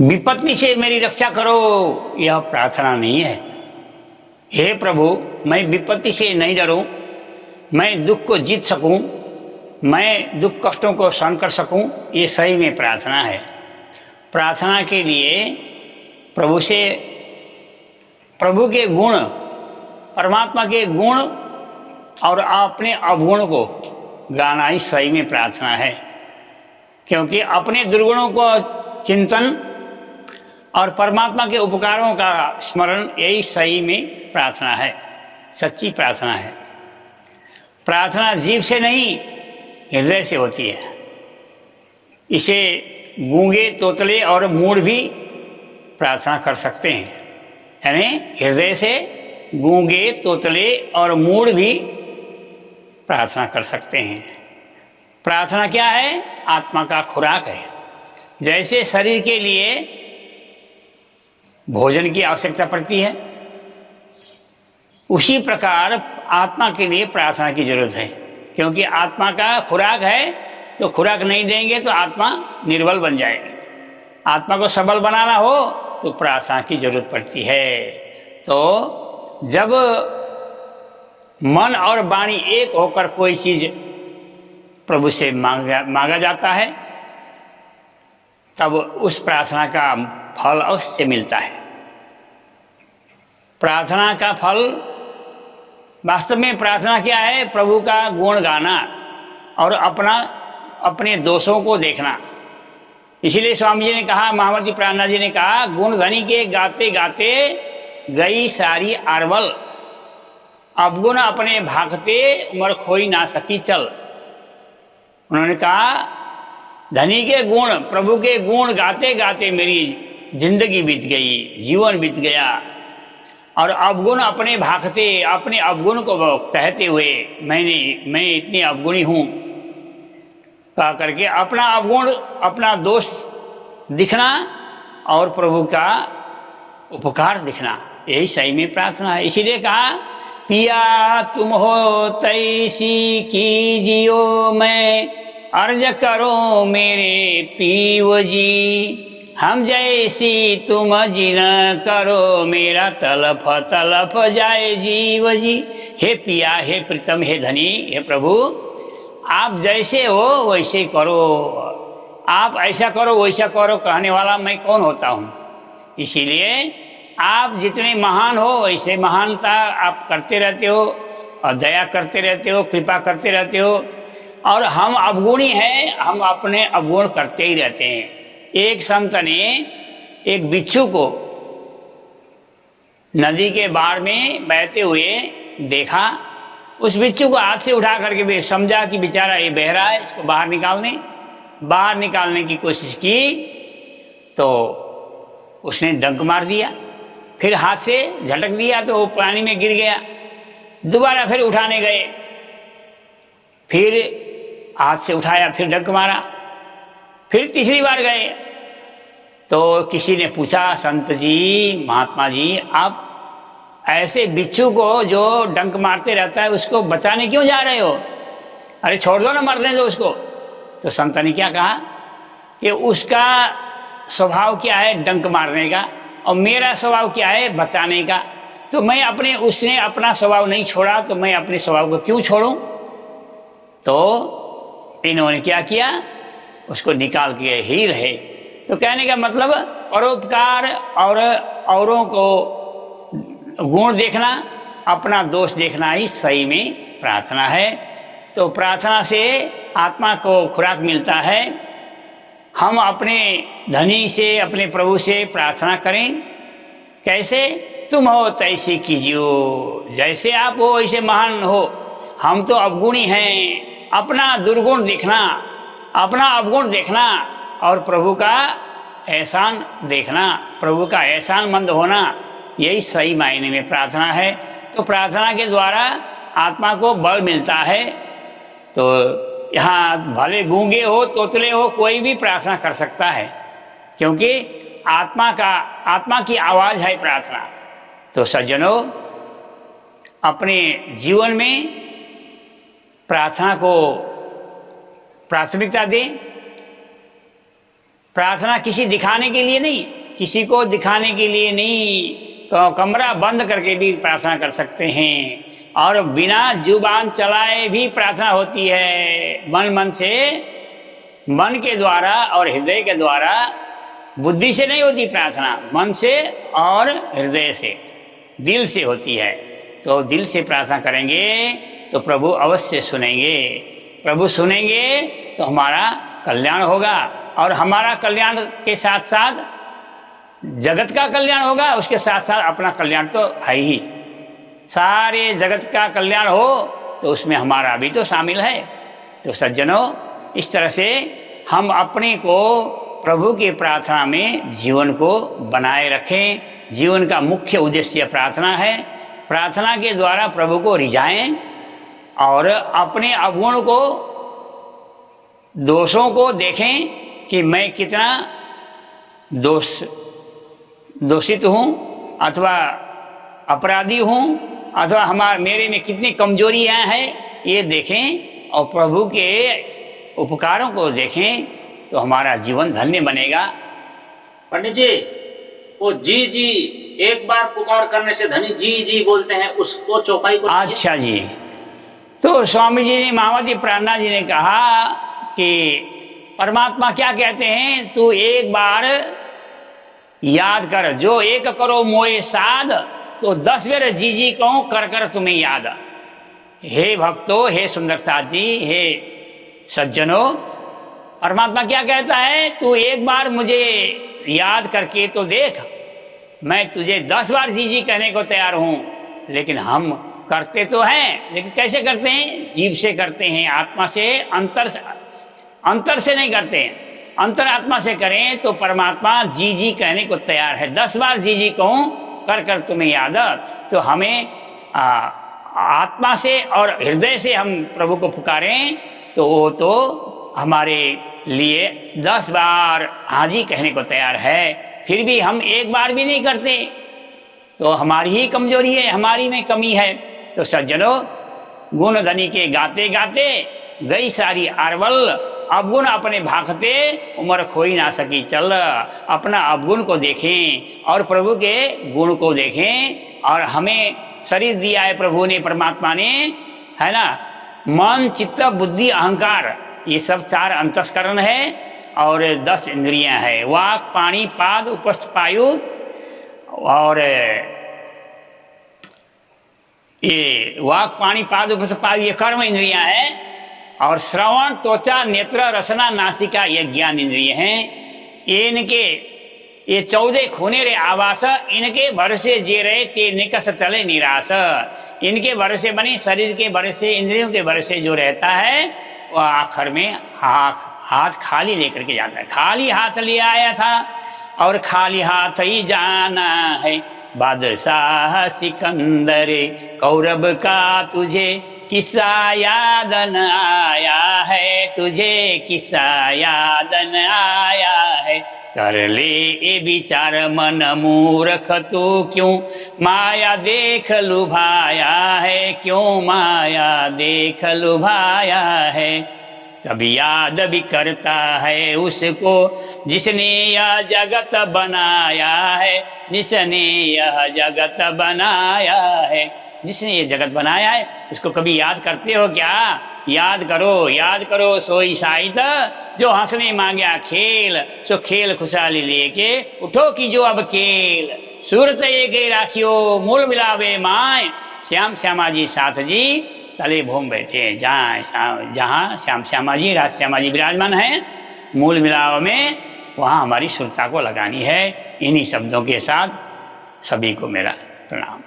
विपत्ति से मेरी रक्षा करो, यह प्रार्थना नहीं है। हे प्रभु, मैं विपत्ति से नहीं डरूं, मैं दुख को जीत सकूं, मैं दुख कष्टों को सहन कर सकूं, ये सही में प्रार्थना है। प्रार्थना के लिए प्रभु से, प्रभु के गुण, परमात्मा के गुण और अपने अवगुण को गाना ही सही में प्रार्थना है। क्योंकि अपने दुर्गुणों को चिंतन और परमात्मा के उपकारों का स्मरण, यही सही में प्रार्थना है, सच्ची प्रार्थना है। प्रार्थना जीभ से नहीं, हृदय से होती है। इसे गूंगे, तोतले और मूढ़ भी प्रार्थना कर सकते हैं। यानी हृदय से गूंगे, तोतले और मूढ़ भी प्रार्थना कर सकते हैं। प्रार्थना क्या है? आत्मा का खुराक है। जैसे शरीर के लिए भोजन की आवश्यकता पड़ती है, उसी प्रकार आत्मा के लिए प्रार्थना की जरूरत है। क्योंकि आत्मा का खुराक है, तो खुराक नहीं देंगे तो आत्मा निर्बल बन जाएगी। आत्मा को सबल बनाना हो तो प्रार्थना की जरूरत पड़ती है। तो जब मन और वाणी एक होकर कोई चीज प्रभु से मांगा जाता है, तब उस प्रार्थना का फल अवश्य मिलता है। प्रार्थना का फल, वास्तव में प्रार्थना क्या है? प्रभु का गुण गाना और अपने दोषों को देखना। इसीलिए स्वामी जी ने कहा, महामती प्राणनाथ जी ने कहा, गुण धनी के गाते गाते गई सारी आरवल, अवगुण अपने भागते उम्र खोई ना सकी चल। उन्होंने कहा, धनी के गुण, प्रभु के गुण गाते गाते मेरी जिंदगी बीत गई, जीवन बीत गया। और अवगुण अपने भागते, अपने अवगुण को कहते हुए मैं इतनी अवगुणी हूं कह करके अपना अवगुण, अपना दोष दिखना और प्रभु का उपकार दिखना, यही सही में प्रार्थना है। इसीलिए कहा, पिया तुम हो तैसी कीजियो मैं, अर्ज करो मेरे पीव जी। हम जैसी तुम जिन करो, मेरा तलफ तलफ जाए जीव जी। हे पिया, हे प्रीतम, हे धनी, हे प्रभु, आप जैसे हो वैसे करो, आप ऐसा करो वैसा करो कहने वाला मैं कौन होता हूँ। इसीलिए आप जितने महान हो वैसे महानता आप करते रहते हो और दया करते रहते हो, कृपा करते रहते हो। और हम अवगुणी हैं, हम अपने अवगुण करते ही रहते हैं। एक संत ने एक बिच्छू को नदी के बाढ़ में बहते हुए देखा। उस बिच्छू को हाथ से उठा करके भी समझा कि बेचारा ये बह रहा है, इसको बाहर निकालने की कोशिश की, तो उसने डंक मार दिया। फिर हाथ से झटक दिया तो वो पानी में गिर गया। दोबारा फिर उठाने गए, फिर हाथ से उठाया, फिर डंक मारा। फिर तीसरी बार गए तो किसी ने पूछा, संत जी, महात्मा जी, आप ऐसे बिच्छू को जो डंक मारते रहता है उसको बचाने क्यों जा रहे हो? अरे छोड़ दो ना, मरने दो उसको। तो संत ने क्या कहा कि उसका स्वभाव क्या है? डंक मारने का, और मेरा स्वभाव क्या है? बचाने का। तो उसने अपना स्वभाव नहीं छोड़ा, तो मैं अपने स्वभाव को क्यों छोड़ूं? तो इन्होंने क्या किया, उसको निकाल के ही रहे। तो कहने का मतलब, परोपकार और औरों को गुण देखना, अपना दोष देखना ही सही में प्रार्थना है। तो प्रार्थना से आत्मा को खुराक मिलता है। हम अपने धनी से, अपने प्रभु से प्रार्थना करें। कैसे? तुम हो तैसी कीजियो, जैसे आप हो वैसे महान हो। हम तो अवगुणी हैं, अपना दुर्गुण देखना, अपना अवगुण देखना और प्रभु का एहसान देखना, प्रभु का एहसान मंद होना, यही सही मायने में प्रार्थना है। तो प्रार्थना के द्वारा आत्मा को बल मिलता है। तो यहाँ भले गूंगे हो, तोतले हो, कोई भी प्रार्थना कर सकता है, क्योंकि आत्मा की आवाज है प्रार्थना। तो सज्जनों, अपने जीवन में प्रार्थना को प्राथमिकता दें। प्रार्थना किसी दिखाने के लिए नहीं, किसी को दिखाने के लिए नहीं, तो कमरा बंद करके भी प्रार्थना कर सकते हैं, और बिना जुबान चलाए भी प्रार्थना होती है। मन मन से, मन के द्वारा और हृदय के द्वारा, बुद्धि से नहीं होती प्रार्थना, मन से और हृदय से, दिल से होती है। तो दिल से प्रार्थना करेंगे तो प्रभु अवश्य सुनेंगे। प्रभु सुनेंगे तो हमारा कल्याण होगा, और हमारा कल्याण के साथ साथ जगत का कल्याण होगा, उसके साथ साथ अपना कल्याण तो है ही। सारे जगत का कल्याण हो तो उसमें हमारा भी तो शामिल है। तो सज्जनों, इस तरह से हम अपने को प्रभु की प्रार्थना में जीवन को बनाए रखें। जीवन का मुख्य उद्देश्य प्रार्थना है। प्रार्थना के द्वारा प्रभु को रिझाएं और अपने अवगुण को, दोषों को देखें कि मैं कितना दोषित हूँ अथवा अपराधी हूँ, अथवा मेरे में कितनी कमजोरियाँ हैं, ये देखें और प्रभु के उपकारों को देखें तो हमारा जीवन धन्य बनेगा। पंडित जी, वो जी जी एक बार पुकार करने से धनी जी जी बोलते हैं, उसको चौपाई को। अच्छा जी, तो स्वामी जी ने, महामती प्रार्थना जी ने कहा कि परमात्मा क्या कहते हैं, तू एक बार याद कर, जो एक करो मोए साध, तो 10 बेर जी जी कहूं कर कर तुम्हें याद। हे भक्तों, हे सुंदर साथ जी, हे सज्जनों, परमात्मा क्या कहता है, तू एक बार मुझे याद करके तो देख, मैं तुझे 10 बार जी जी कहने को तैयार हूं। लेकिन हम करते तो हैं, लेकिन कैसे करते हैं? जीभ से करते हैं, आत्मा से, अंतर से नहीं करते हैं। अंतरात्मा से करें तो परमात्मा जी जी कहने को तैयार है। 10 बार जी जी कहूं कर कर तुम्हें याद। तो हमें आत्मा से और हृदय से हम प्रभु को पुकारें तो वो तो हमारे लिए 10 बार हाँ जी कहने को तैयार है। फिर भी हम एक बार भी नहीं करते, तो हमारी ही कमजोरी है, हमारी में कमी है। तो सज्जनों, गुण धनी के गाते गाते गई सारी आरवल, अवगुण अपने भागते उम्र खोई ना सकी चल। अपना अवगुण को देखें और प्रभु के गुण को देखें। और हमें शरीर दिया है प्रभु ने, परमात्मा ने, है ना, मन चित्त बुद्धि अहंकार, ये सब 4 अंतस्करण है और 10 इंद्रियां हैं, वाक पाणी पाद उपस्थ पायु, और ये वाक पाणी पाद उपस्थ पायु ये कर्म इंद्रियां हैं, और श्रवण त्वचा नेत्र रसना नासिका ये ज्ञान इंद्रिय हैं। इनके ये 14 खूने रे आवास, इनके भरोसे जे रहे ते निकस चले निराश। इनके भरोसे बने, शरीर के भरोसे, इंद्रियों के भरोसे जो रहता है वह आखिर में हाथ खाली लेकर के जाता है। खाली हाथ ले आया था और खाली हाथ ही जाना है। बादशाह सिकंदर कौरब का तुझे किस्सा याद न आया है, तुझे किस्सा याद न आया है। कर ले ए विचार मन मूर्ख तू, क्यों माया देख लुभाया है, क्यों माया देख लुभाया है। कभी याद भी करता है उसको जिसने यह जगत बनाया है, जिसने यह जगत बनाया है। जिसने ये जगत बनाया है उसको कभी याद करते हो क्या? याद करो सोई शायद जो हंसने मांगया खेल, सो खेल खुशहाली लेके उठो की जो अब खेल। सूरत ये के राखियो मूल मिलावे माय, श्याम श्यामा जी साथ जी तले भूम बैठे। जहाँ श्याम श्यामा जी, राज श्यामा जी विराजमान है मूल मिलाव में, वहाँ हमारी सुरता को लगानी है। इन्हीं शब्दों के साथ सभी को मेरा प्रणाम।